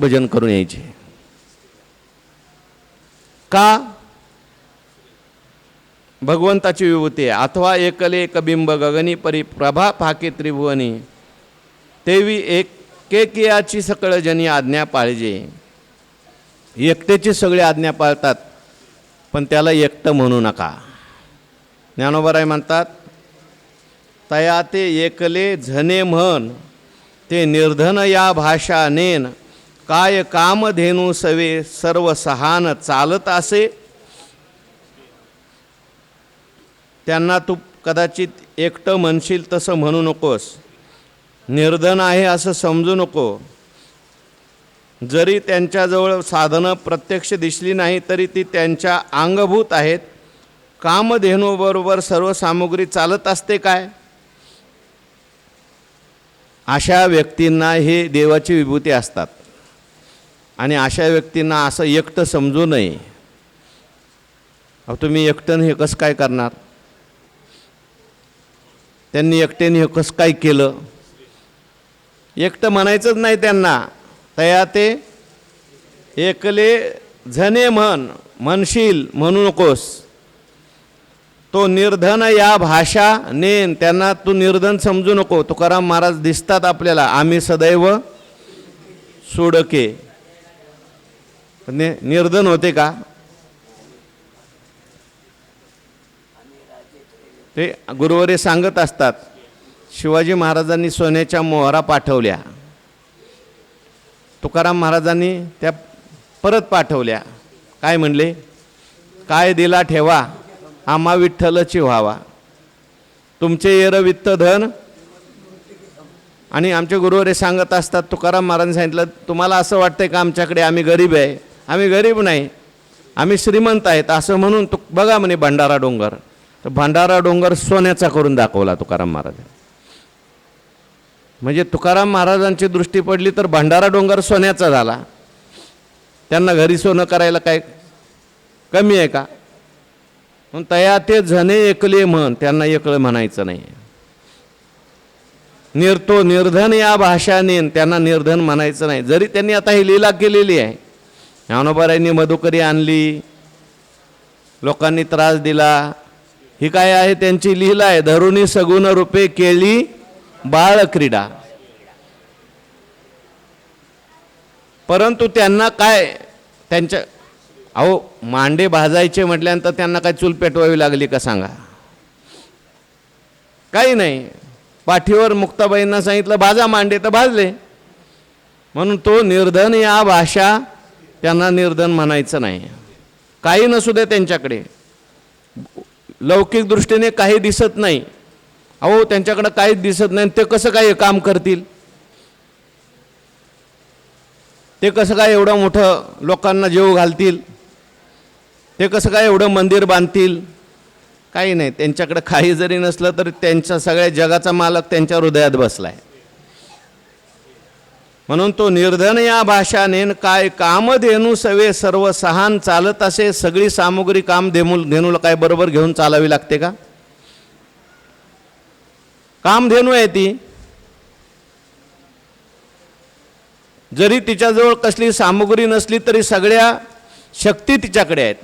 भजन करून यायचे का? भगवंताची विभूती आहे. अथवा एकले एक बिंब गगनी परी प्रभा फाके त्रिभुवनी तेवी एकेकियाची सकळ जनी आज्ञा पाळजे. एकटेची सगळी आज्ञा पाळतात पण त्याला एकटं म्हणू नका. ज्ञानोबाराय म्हणतात तया ते एकले झने म्हण ते निर्धन या भाषा नेन काय कामधेनू सवे सर्व सहान चालत असे. त्यांना तू कदाचित एकटं म्हणशील तसं म्हणू नकोस. निर्धन आहे असं समजू नको. जरी त्यांच्याजवळ साधनं प्रत्यक्ष दिसली नाही तरी ती त्यांच्या अंगभूत आहेत. कामधेनूबरोबर सर्व सामुग्री चालत असते काय? अशा व्यक्तींना हे देवाची विभूती असतात आणि अशा व्यक्तींना असं एकटं समजू नये. तुम्ही एकटं हे कसं काय करणार? त्यांनी एकट्याने हे कसं काय केलं? एकटं म्हणायचंच नाही त्यांना. तया ते एकले झने म्हणशील म्हणू नकोस. तो निर्धन या भाषा नेन त्यांना तू निर्धन समजू नको. तुकाराम महाराज दिसतात आपल्याला आम्ही सदैव सोडके. निर्धन होते का? ते गुरुवरे सांगत असतात शिवाजी महाराजांनी सोन्याच्या मोहरा पाठवल्या. तुकाराम महाराजांनी त्या परत पाठवल्या. काय म्हणले? काय दिला ठेवा आम्हा विठ्ठलची व्हावा. तुमचे येर वित्त धन. आणि आमचे गुरुवरे सांगत असतात तुकाराम महाराजांनी सांगितलं तुम्हाला असं वाटतंय का आमच्याकडे आम्ही गरीब आहे? आम्ही गरीब नाही, आम्ही श्रीमंत आहेत असं म्हणून तू बघा म्हणे भंडारा डोंगर. तर भंडारा डोंगर सोन्याचा करून दाखवला तुकाराम महाराज. म्हणजे तुकाराम महाराजांची दृष्टी पडली तर भंडारा डोंगर सोन्याचा झाला. त्यांना घरी सोनं करायला काय कमी आहे का? म्हणून तया ते झने एकले म्हण त्यांना एकलं म्हणायचं नाही. तो निर्धन या भाषाने त्यांना निर्धन म्हणायचं नाही. जरी त्यांनी आता ही लीला केलेली आहे. ज्ञानोबारायांनी मधुकरी आणली, लोकांनी त्रास दिला. ही काय आहे? त्यांची लीला आहे. धरुणी सगुण रूपे केली बाळ क्रीडा. परंतु त्यांना काय त्यांच्या मांडे भाजायचे म्हटल्यानंतर त्यांना काय चूल पेटवावी लागली का सांगा? काही नाही. पाठीवर मुक्ताबाईंना सांगितलं भाजा मांडे तर भाजले. म्हणून तो निर्धन या भाषा त्यांना निर्धन म्हणायचं नाही. काही नसू दे त्यांच्याकडे. लौकिक दृष्टीने काही दिसत नाही. त्यांच्याकडे काहीच दिसत नाही. ते कसं काय काम करतील? ते कसं काय एवढं मोठं लोकांना जेव घालतील? ते कसं काय एवढं मंदिर बांधतील? काही नाही. त्यांच्याकडे काही जरी नसलं तरी त्यांच्या सगळ्या जगाचा मालक त्यांच्या हृदयात बसलाय. म्हणून तो निर्धन या भाषाने काय कामधेनू सवे सर्व सहान चालत असे. सगळी सामुग्री कामधेनूला काय बरोबर घेऊन चालावी लागते का? कामधेनू आहे ती. जरी तिच्याजवळ कसली सामुग्री नसली तरी सगळ्या शक्ती तिच्याकडे आहेत.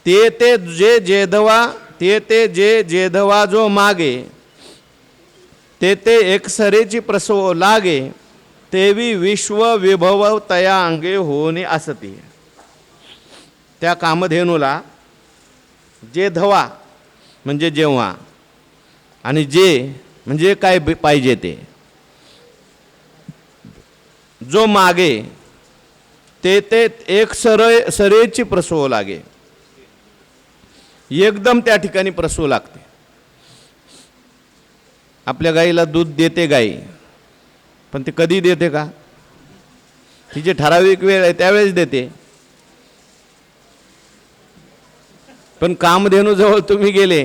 ते जे जेधवा जो मागे ते एकसरेची प्रसव लागे तेवी विश्व विभव तया अंगे होणे असती. त्या कामधेनूला जेधवा म्हणजे जेव्हा आणि जे म्हणजे काय पाहिजे ते. जो मागे ते एक सरेची प्रसव लागे. एकदम त्या ठिकाणी प्रसव लागते. आपल्या गाईला दूध देते गाई, पण ती कधी देते का? तिची ठराविक वेळ आहे त्यावेळेस देते. पण कामधेनूजवळ तुम्ही गेले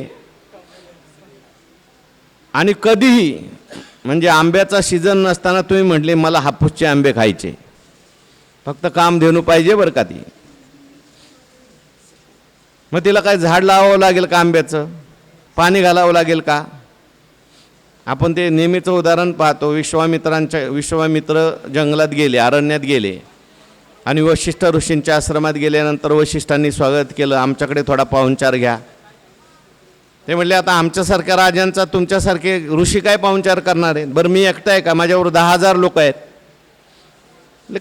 आणि कधीही म्हणजे आंब्याचा सीझन नसताना तुम्ही म्हटले मला हापूसचे आंबे खायचे, फक्त कामधेनू पाहिजे बरं का ती. मग तिला काय झाड लावावं लागेल का? आंब्याचं पाणी घालावं लागेल का? आपण ते नेहमीचं उदाहरण पाहतो. विश्वामित्र जंगलात गेले, अरण्यात गेले आणि वशिष्ठ ऋषींच्या आश्रमात गेल्यानंतर वशिष्ठांनी स्वागत केलं, आमच्याकडे थोडा पाहुणचार घ्या. ते म्हटले आता आमच्यासारख्या राजांचा तुमच्यासारखे ऋषी काय पाहुणचार करणार आहेत? बरं मी एकटा आहे का? माझ्यावर 10,000 लोक आहेत.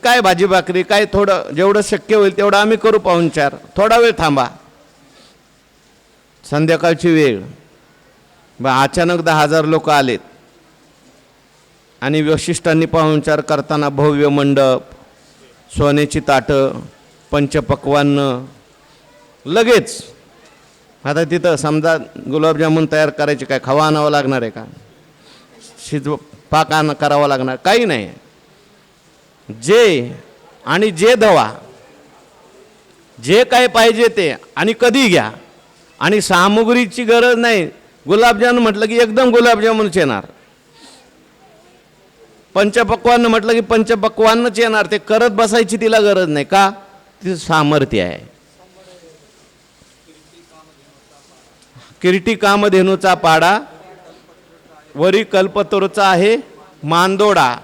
काय भाजी भाकरी काय, थोडं जेवढं शक्य होईल तेवढं आम्ही करू पाहुणचार, थोडा वेळ थांबा. संध्याकाळची वेळ, अचानक 10,000 लोक आलेत आणि वशिष्ठांनी पाहुणचार करताना भव्य मंडप, सोन्याची ताटं, पंचपक्वान्न लगेच. आता तिथं समजा गुलाबजामुन तयार करायचे, काय खवा आणावं लागणार आहे का? पाक करावा लागणार? काही नाही. जे दवा जे काय पाहिजे ते आणि कधी घ्या, आणि सामुग्रीची गरज नाही. गुलाबजामुन म्हटलं की एकदम गुलाबजामुनच येणार, पंचपक्वान्न म्हटलं की पंचपक्वान्नच येणार. ते करत बसायची तिला गरज नाही. का? ती सामर्थ्य आहे. किरीटी कामधेनूचा पाडा, वरी कल्पतरूचा आहे मांदोडा,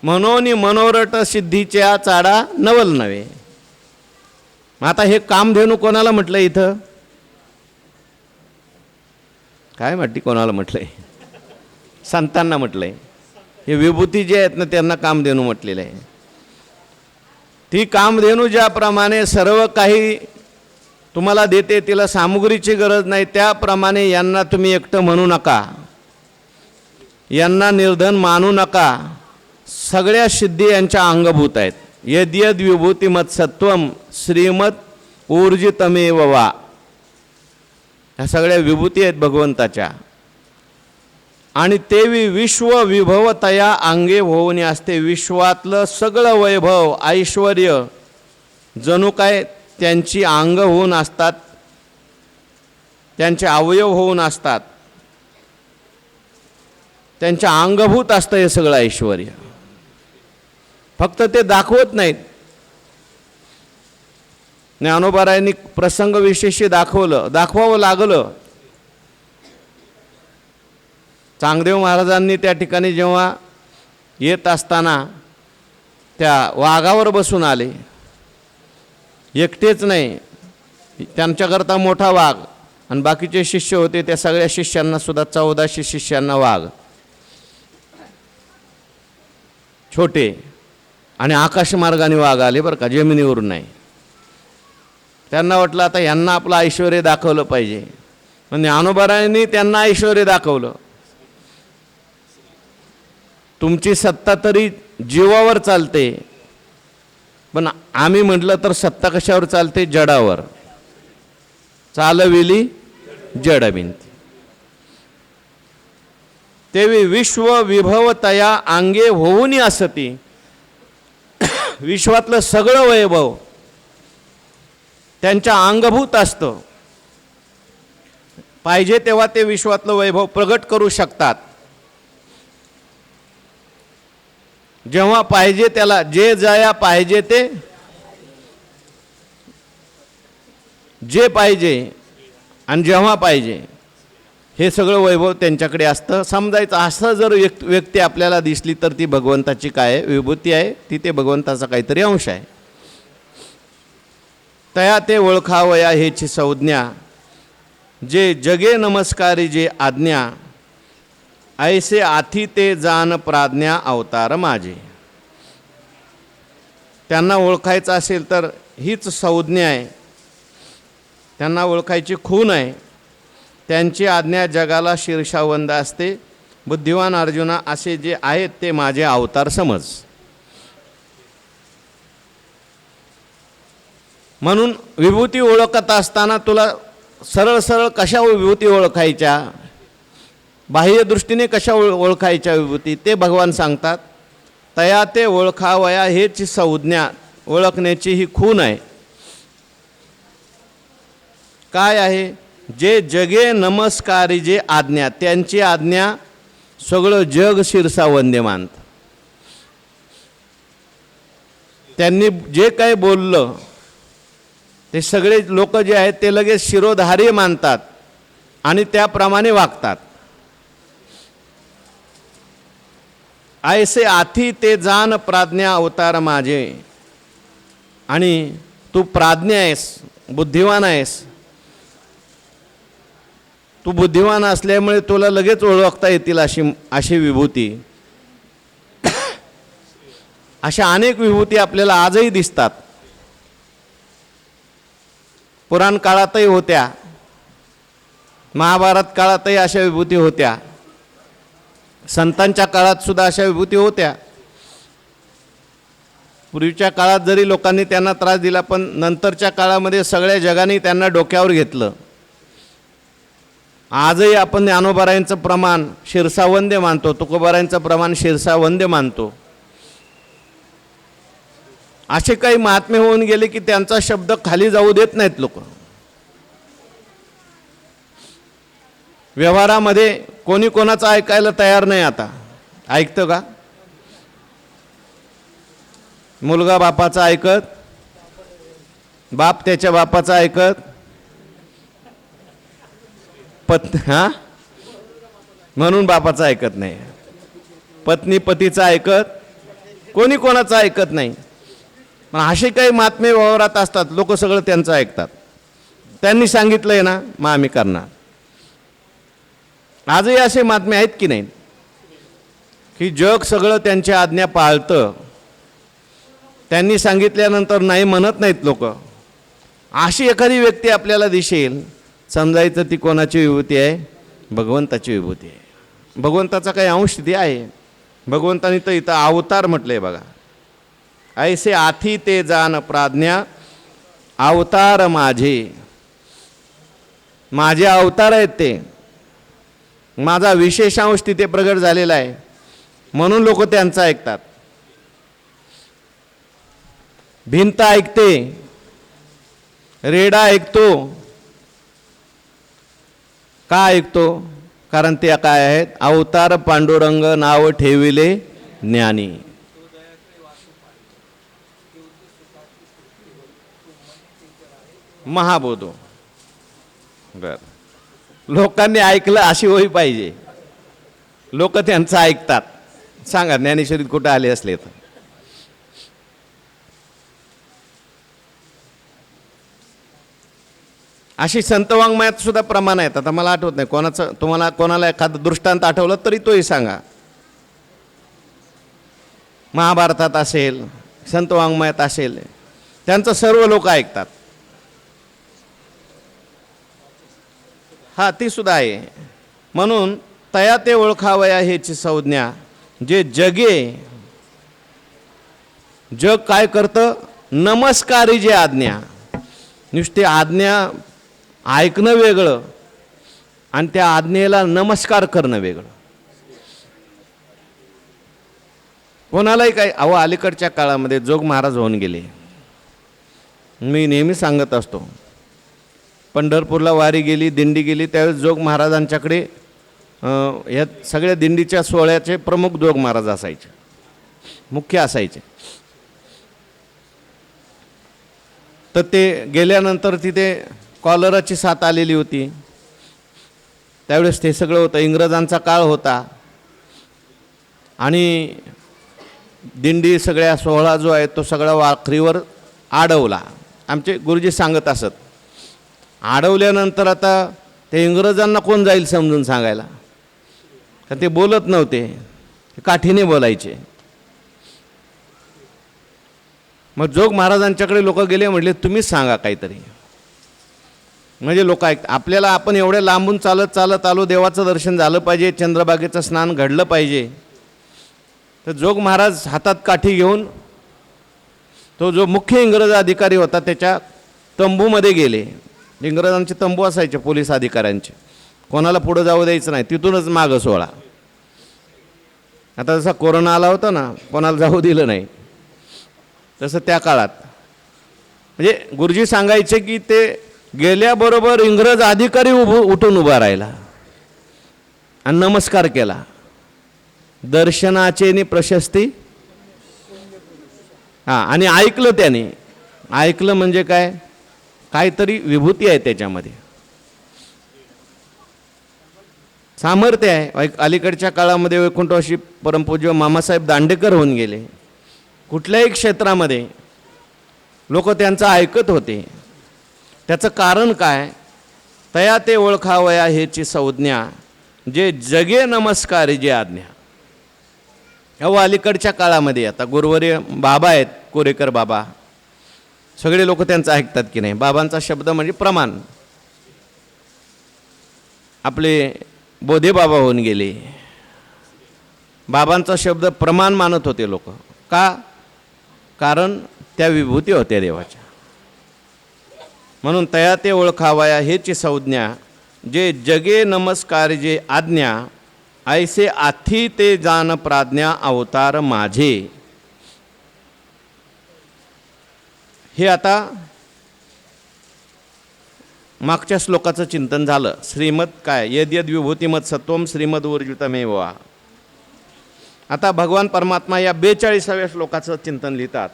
मनोनी मनोरट सिद्धीच्या चाडा नवल नव्हे. आता हे कामधेनू कोणाला म्हटलं इथं? काय माहिती कोणाला म्हटलंय? संतांना म्हटलंय. हे विभूती जे आहेत ना त्यांना कामधेनू म्हटलेलं आहे. ती कामधेनू ज्याप्रमाणे सर्व काही तुम्हाला देते, तिला सामुग्रीची गरज नाही, त्याप्रमाणे यांना तुम्ही एकटं म्हणू नका, यांना निर्धन मानू नका. सगळ्या सिद्धी यांच्या अंगभूत आहेत. यद्यद विभूतिमत सत्वम श्रीमत ऊर्जितमेव वा. ह्या सगळ्या विभूती आहेत भगवंताच्या. आणि तेवी विश्व विभवतया अंगे होऊन असते. विश्वातलं सगळं वैभव ऐश्वर्य जणू काय त्यांची अंग होऊन असतात, त्यांचे अवयव होऊन असतात, त्यांच्या अंगभूत असतं हे सगळं ऐश्वर्य. फक्त ते दाखवत नाहीत. ज्ञानोबारायांनी प्रसंग विशेषी दाखवावं लागलं. चांगदेव महाराजांनी त्या ठिकाणी जेव्हा येत असताना त्या वाघावर बसून आले. एकटेच नाही, त्यांच्याकरता मोठा वाघ आणि बाकीचे शिष्य होते, त्या सगळ्या शिष्यांना सुद्धा 1400 शिष्यांना वाघ छोटे. आणि आकाशमार्गाने वाघ आले बरं का, जमिनीवरून नाही. त्यांना वाटलं आता यांना आपलं ऐश्वर्य दाखवलं पाहिजे. पण ज्ञानोबारायांनी त्यांना ऐश्वर्य दाखवलं. तुमची सत्ता तरी जीवावर चालते, पण आम्ही म्हटलं तर सत्ता कशावर चालते? जडावर. चालविली जडबिंती. तेवी विश्व विभवतया अंगे होऊन असती. विश्वातलं सगळं वैभव त्यांच्या अंगभूत असतं. पाहिजे तेव्हा ते विश्वातलं वैभव प्रगट करू शकतात. जेव्हा पाहिजे त्याला, जे जया पाहिजे ते, जे पाहिजे आणि जेव्हा पाहिजे, हे सगळं वैभव त्यांच्याकडे असतं. समजायचं असं जर व्यक्ती आपल्याला दिसली तर ती भगवंताची काय विभूती आहे, ती ते भगवंताचा काहीतरी अंश आहे. तया ते ओळखावया हेची संज्ञा, जे जगे नमस्कारी जे आज्ञा, ऐसे आथी ते जान प्राज्ञा अवतार माझे. त्यांना ओळखायचं असेल तर हीच संज्ञा आहे, त्यांना ओळखायची खूण आहे. त्यांची आज्ञा जगाला शीर्षावंद असते. बुद्धिवान अर्जुना, असे जे आहेत ते माझे अवतार समज. म्हणून विभूती ओळखत असताना तुला सरळ सरळ कशा विभूती ओळखायच्या, बाह्य दृष्टीने कशा ओळखायच्या विभूती, ते भगवान सांगतात. तया ते ओळखावया हेच संज्ञा, ओळखण्याची ही खूण आहे. काय आहे? जे जगे नमस्कारी जे आज्ञा, त्यांची आज्ञा सगळं जग शिरसावंदे मानतं. त्यांनी जे काही बोललं ते सगळे लोक जे आहेत ते लगेच शिरोधार्य मानतात. आणि त्याप्रमाणे वागतात. ऐसे आथी ते जाण प्राज्ञा अवतार माझे. आणि तू प्राज्ञ आहेस, बुद्धिवान आहेस. तू बुद्धिवान असल्यामुळे तुला लगेच ओळखता येतील अशी विभूती. अशा अनेक विभूती आपल्याला आजही दिसतात. पुराण काळातही होत्या, महाभारत काळातही अशा विभूती होत्या, संतांच्या काळात सुद्धा अशा विभूती होत्या. पूर्वीच्या काळात जरी लोकांनी त्यांना त्रास दिला, पण नंतरच्या काळामध्ये सगळ्या जगाने त्यांना डोक्यावर घेतलं. आजही आपण ज्ञानोबारायांचं प्रमाण शिरसावंद्य मानतो, तुकोबारायांचं प्रमाण शिरसावंद्य मानतो. असे काही महात्मे होऊन गेले की त्यांचा शब्द खाली जाऊ देत नाहीत लोक. व्यवहारामध्ये कोणी कोणाचं ऐकायला तयार नाही. आता ऐकतं का? मुलगा बापाचं ऐकत, बाप त्याच्या बापाचं ऐकत, म्हणून बापाचं ऐकत नाही. पत्नी पतीचं ऐकत, कोणी कोणाचं ऐकत नाही. पण असे काही महात्मे व्यवहारात असतात, लोक सगळं त्यांचं ऐकतात. त्यांनी सांगितलंय ना, मग आम्ही करणार. आजही असे महात्मे आहेत की नाही, की जग सगळं त्यांची आज्ञा पाळतं. त्यांनी सांगितल्यानंतर नाही म्हणत नाहीत लोक. अशी एखादी व्यक्ती आपल्याला दिसेल, समजायचं ती कोणाची विभूती आहे? भगवंताची विभूती आहे. भगवंताचा काही अंश ती आहे. भगवंतानी तर इथं अवतार म्हटलंय बघा. ऐसे आथी ते जाण प्राज्ञा अवतार माझे. माझे अवतार आहेत ते. माझा विशेषांश तिथे प्रगट झालेला आहे, म्हणून लोक त्यांचं ऐकतात. भिंत ऐकते, रेडा ऐकतो. का ऐकतो? कारण ते काय आहेत? अवतार पांडुरंग नाव ठेविले ज्ञानी. महाबोधो. बर, लोकांनी ऐकलं अशी होई पाहिजे. लोक त्यांचं ऐकतात. सांगा ज्ञानेश्वरीत कुठं आले असले तर. अशी संतवाङ्मयात सुद्धा प्रमाण आहेत. आता मला आठवत नाही कोणाचं, तुम्हाला कोणाला एखादं दृष्टांत आठवलं तरी तोही सांगा. महाभारतात असेल, संतवाङ्मयात असेल, त्यांचं सर्व लोक ऐकतात. हा, ती सुद्धा आहे. म्हणून तया ते ओळखावया हेची संज्ञा. जे जगे, जग काय करतं? नमस्कारी जे आज्ञा. नुसती आज्ञा ऐकणं वेगळं आणि त्या आज्ञेला नमस्कार करणं वेगळं. कोणालाही काय, अहो अलीकडच्या काळामध्ये जोग महाराज होऊन गेले. मी नेहमी सांगत असतो, पंढरपूरला वारी गेली, दिंडी गेली, त्यावेळेस जोग महाराजांच्याकडे या सगळ्या दिंडीच्या सोहळ्याचे प्रमुख जोग महाराज असायचे, मुख्य असायचे. तर ते गेल्यानंतर तिथे कॉलराची साथ आलेली होती. त्यावेळेस ते सगळं होतं, इंग्रजांचा काळ होता. आणि दिंडी सगळ्या सोहळा जो आहे तो सगळा वाखरीवर आडवला. आमचे गुरुजी सांगत असत. अडवल्यानंतर आता ते इंग्रजांना कोण जाईल समजून सांगायला? कारण ते बोलत नव्हते, काठीने बोलायचे. मग जोग महाराजांच्याकडे लोक गेले, म्हटले तुम्हीच सांगा काहीतरी. म्हणजे लोक आपल्याला, आपण एवढ्या लांबून चालत चालत आलो, देवाचं दर्शन झालं पाहिजे, चंद्रभागेचं स्नान घडलं पाहिजे. तर जोग महाराज हातात काठी घेऊन तो जो मुख्य इंग्रज अधिकारी होता त्याच्या तंबूमध्ये गेले. इंग्रजांचे तंबू असायचे पोलीस अधिकाऱ्यांचे, कोणाला पुढं जाऊ द्यायचं नाही, तिथूनच मागं सोळा. आता जसा कोरोना आला होता ना, कोणाला जाऊ दिलं नाही, तसं त्या काळात म्हणजे गुरुजी सांगायचे की ते गेल्याबरोबर इंग्रज अधिकारी उठून उभा राहिला आणि नमस्कार केला. दर्शनाचे नि प्रशस्ती. हां, आणि ऐकलं त्याने. ऐकलं म्हणजे काय? काहीतरी विभूती आहे त्याच्यामध्ये. सामर्थ्य आहे. अलीकडच्या काळामध्ये वैकुंठवासी परमपूज्य मामासाहेब दांडेकर होऊन गेले. कुठल्याही क्षेत्रामध्ये लोक त्यांचं ऐकत होते. त्याचं कारण काय? तया ते ओळखावया हेची संज्ञा, जे जगे नमस्कार जे आज्ञा. अहो अलीकडच्या काळामध्ये आता गुरुवर्य बाबा आहेत, कोरेकर बाबा, सगळे लोक त्यांचं ऐकतात की नाही? बाबांचा शब्द म्हणजे प्रमाण. आपले बोधे बाबा होऊन गेले, बाबांचा शब्द प्रमाण मानत होते लोक. का? कारण त्या विभूती होत्या देवाच्या. म्हणून तया ते ओळखावया हेची संज्ञा, जे जगे नमस्कार जे आज्ञा, ऐसे आथी ते जान प्राज्ञा अवतार माझे. हे आता मागच्या श्लोकाचं चिंतन झालं. श्रीमद काय? यद्यद विभूतिमत सत्वम श्रीमद ऊर्जितमेव वा. आता भगवान परमात्मा या 42व्या श्लोकाचं चिंतन लिहितात.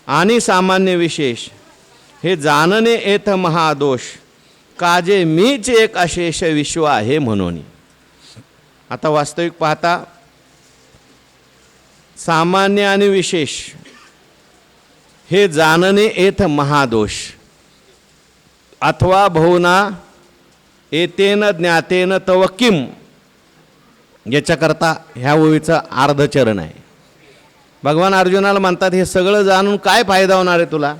आणि सामान्य विशेष हे जाणणे येथ महादोष, काजे मीच एक अशेष विश्व आहे म्हणून. आता वास्तविक पाहता सामान्य आणि विशेष हे जाणणे येथ महादोष, अथवा बहुना एतेन ज्ञातेन तव किम, याच्याकरता ह्या ओळीचं अर्धचरण आहे. भगवान अर्जुनाला म्हणतात, हे सगळं जाणून काय फायदा होणार आहे तुला?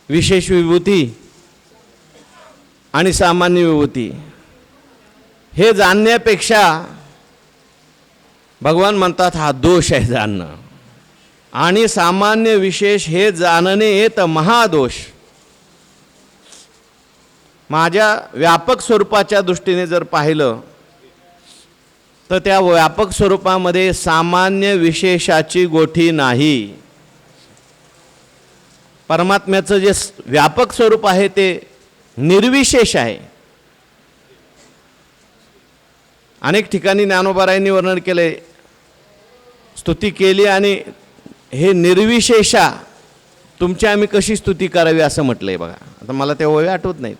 विशेष विभूती आणि सामान्य विभूती हे जाणण्यापेक्षा भगवान म्हणतात हा दोष आहे जाणणं. आणि सामान्य विशेष हे जाणणे येत महादोष. माझ्या व्यापक स्वरूपाच्या दृष्टीने जर पाहिलं तर त्या व्यापक स्वरूपामध्ये सामान्य विशेषाची गोठी नाही. परमात्म्याचं जे व्यापक स्वरूप आहे ते निर्विशेष आहे. अनेक ठिकाणी ज्ञानोबारायांनी वर्णन केले, स्तुती केली आणि हे निर्विशेषा तुमची आम्ही कशी स्तुती करावी असं म्हटलंय बघा. आता मला ते ओळी आठवत नाहीत.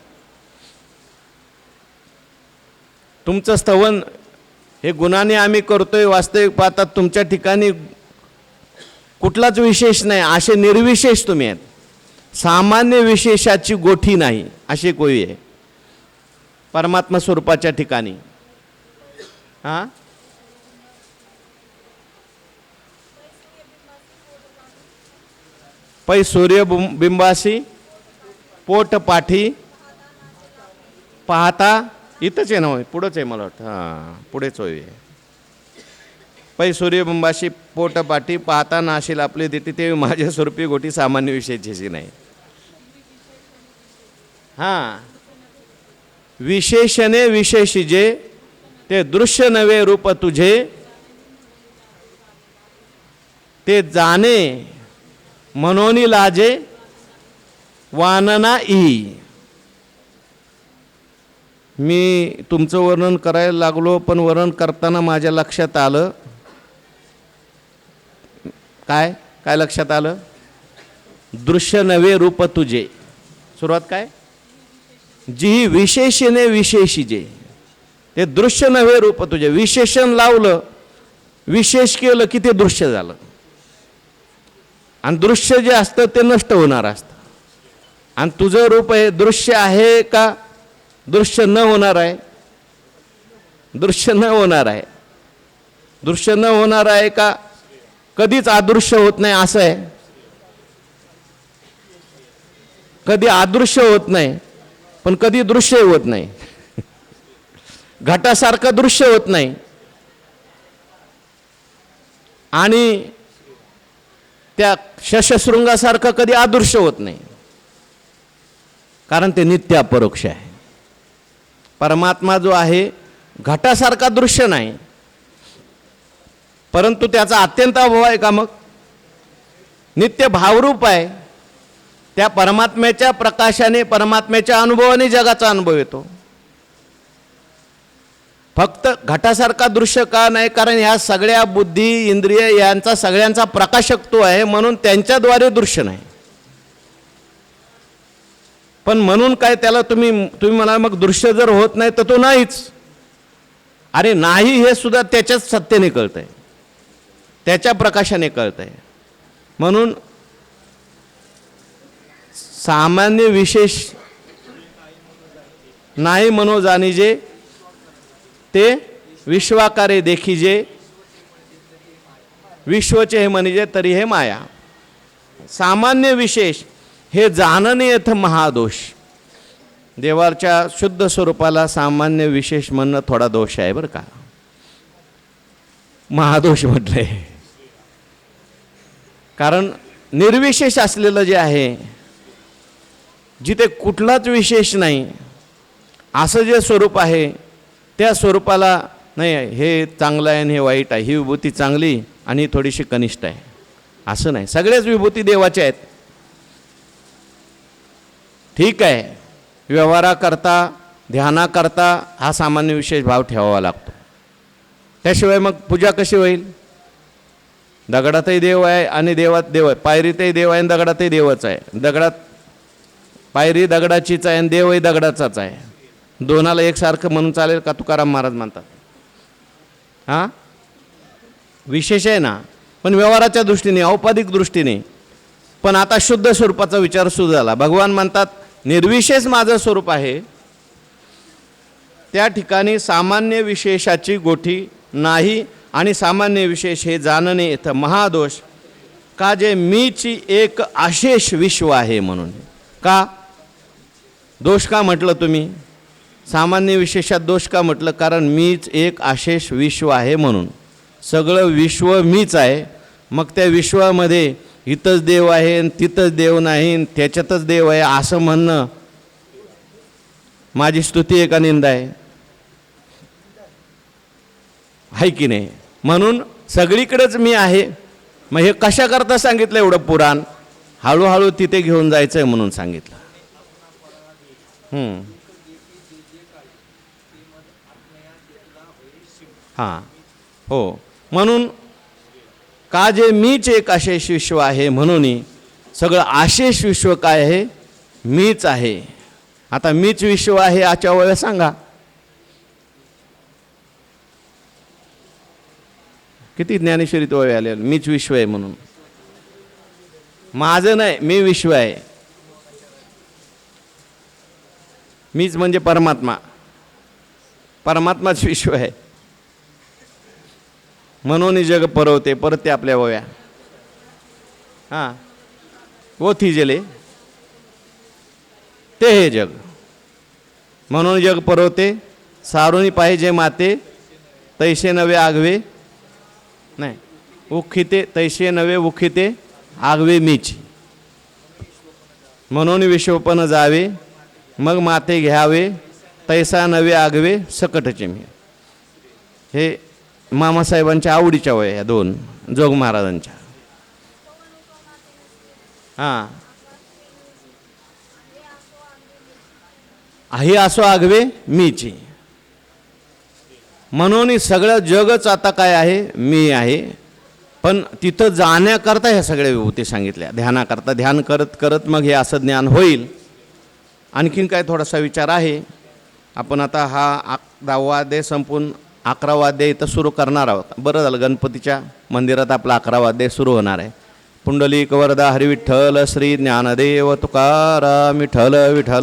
तुमचं स्तवन हे गुणाने आम्ही करतोय, वास्तविक पाहतात तुमच्या ठिकाणी कुठलाच विशेष नाही, असे निर्विशेष तुम्ही आहेत. सामान्य विशेषाची गोठी नाही अशी कोई आहे परमात्मा स्वरूपाच्या ठिकाणी. हां, पै सूर्यबिंबासी पोट पाठी पाहता, इथंच आहे ना, पुढंच आहे मला वाटतं. हां, पुढेच होय. पै सूर्यबिंबाशी पोट पाठी पाहता नाशील आपली देते, ते माझ्या स्वरूपी गोटी सामान्य विशेषाची नाही. हां, विशेषणे विशेषिजे, ते दृश्य नवे रूप तुझे, ते जाणे म्हणून लाजे वानना ई. मी तुमचं वर्णन करायला लागलो, पण वर्णन करताना माझ्या लक्षात आलं काय काय लक्षात आलं? दृश्य नवे रूप तुझे. सुरुवात काय? जी विशेषणे विशेषिजे, ते दृश्य नवे रूप तुझे. विशेषण लावलं, विशेष केलं की ते दृश्य झालं. आणि दृश्य जे असतं ते नष्ट होणार असतं. आणि तुझं रूप हे दृश्य आहे का दृश्य न होणार आहे? दृश्य न होणार आहे. दृश्य न होणार आहे का कधीच अदृश्य होत नाही असं आहे? कधी अदृश्य होत नाही पण कधी दृश्य होत नाही. घटासारखं दृश्य होत नाही आणि त्या शशशृंगासारखं कधी अदृश्य होत नाही, कारण ते नित्य अपरोक्ष आहे. परमात्मा जो आहे घटासारखा दृश्य नाही, परंतु त्याचा अत्यंत अभाव आहे का? मग नित्य भावरूप आहे. त्या परमात्म्याच्या प्रकाशाने, परमात्म्याच्या अनुभवाने जगाचा अनुभव येतो. फक्त घटासारखा दृश्य का नाही? कारण ह्या सगळ्या बुद्धी इंद्रिय यांचा सगळ्यांचा प्रकाशक तो आहे, म्हणून त्यांच्याद्वारे दृश्य नाही. पण म्हणून काय त्याला तुम्ही म्हणा मग दृश्य जर होत नाही तर तो नाहीच. अरे नाही हे सुद्धा त्याच्याच सत्तेने कळतंय, त्याच्या प्रकाशाने कळतंय. म्हणून सामान्य विशेष नाही मनो जाणीजे ते विश्वाकारे देखीजे, विश्वचे हे म्हणजे तरी हे माया. सामान्य विशेष हे जाणणे येथ महादोष. देवाच्या शुद्ध स्वरूपाला सामान्य विशेष म्हणणं थोडा दोष आहे बरं का, महादोष म्हटलंय. कारण निर्विशेष असलेलं जे आहे, जिथे कुठलाच विशेष नाही असं जे स्वरूप आहे, त्या स्वरूपाला नाही हे चांगलं आहे आणि हे वाईट आहे, ही विभूती चांगली आणि थोडीशी कनिष्ठ आहे असं नाही. सगळ्याच विभूती देवाच्या आहेत. ठीक आहे, व्यवहाराकरता ध्यानाकरता हा सामान्य विशेष भाव ठेवावा लागतो. त्याशिवाय मग पूजा कशी होईल? दगडातही देव आहे आणि देवात देव आहे, पायरीतही देव आहे आणि दगडातही देवच आहे. दगडात पायरी दगडाचीच आहे आणि देवही दगडाचाच आहे. दोनाला एकसारखं म्हणून चालेल का? तुकाराम महाराज म्हणतात. हां, विशेष आहे ना, पण व्यवहाराच्या दृष्टीने, औपाधिक दृष्टीने. पण आता शुद्ध स्वरूपाचा विचार सुरू झाला. भगवान म्हणतात निर्विशेष माझं स्वरूप आहे. त्या ठिकाणी सामान्य विशेषाची गोठी नाही आणि सामान्य विशेष हे जाणणे येतं महादोष. का? जे मीची एक अशेष विश्व आहे म्हणून. का दोष का म्हटलं तुम्ही? सामान्य विशेषात दोष का म्हटलं? कारण मीच एक अशेष विश्व आहे म्हणून. सगळं विश्व मीच आहे. मग त्या विश्वामध्ये इथंच देव आहे आणि तिथंच देव नाही, त्याच्यातच देव आहे असं म्हणणं माझी स्तुती आहे का निंदा आहे? आहे की नाही? म्हणून सगळीकडेच मी आहे. मग हे कशाकरता सांगितलं एवढं पुराण? हळूहळू तिथे घेऊन जायचं आहे म्हणून सांगितलं. हां, हो. म्हणून का जे मीच एक अशेष विश्व आहे म्हणून सगळं अशेष विश्व काय आहे? मीच आहे. आता मीच विश्व आहे आजच्या वेळेला सांगा किती ज्ञानेश्वरीत ओळ आले मीच विश्व आहे म्हणून. माझं नाही, मी विश्व आहे. मीच म्हणजे परमात्मा, परमात्माच विश्व आहे म्हणून जग परवते. परत ते आपल्या वव्या हां ओथी जले ते हे जग म्हणून जग परवते. सारुणी पाहिजे माते तैसे नवे आगवे नाही उखिते, तैसे नवे उखिते आगवे मीच. म्हणून विश्वपन जावे मग माते घ्यावे तैसा नवे आगवे सकटचे मी. हे मामासाहेबांच्या आवडीच्या वया ह्या दोन जोग महाराजांच्या. हां, हे असो आगवे मीची. म्हणून सगळं जगच आता काय आहे? मी आहे. पण तिथं जाण्याकरता ह्या सगळ्या विभूती सांगितल्या. ध्यानाकरता ध्यान करत करत मग हे असं ज्ञान होईल. आणखीन काय थोडासा विचार आहे. आपण आता हा 10वा अध्याय संपून 11वा अध्याय इथं सुरू करणार आहोत. बरं झालं गणपतीच्या मंदिरात आपला 11वा अध्याय सुरू होणार आहे. पुंडलिक वरदा हरी विठ्ठल श्री ज्ञानदेव तुकाराम विठ्ठल विठ्ठल.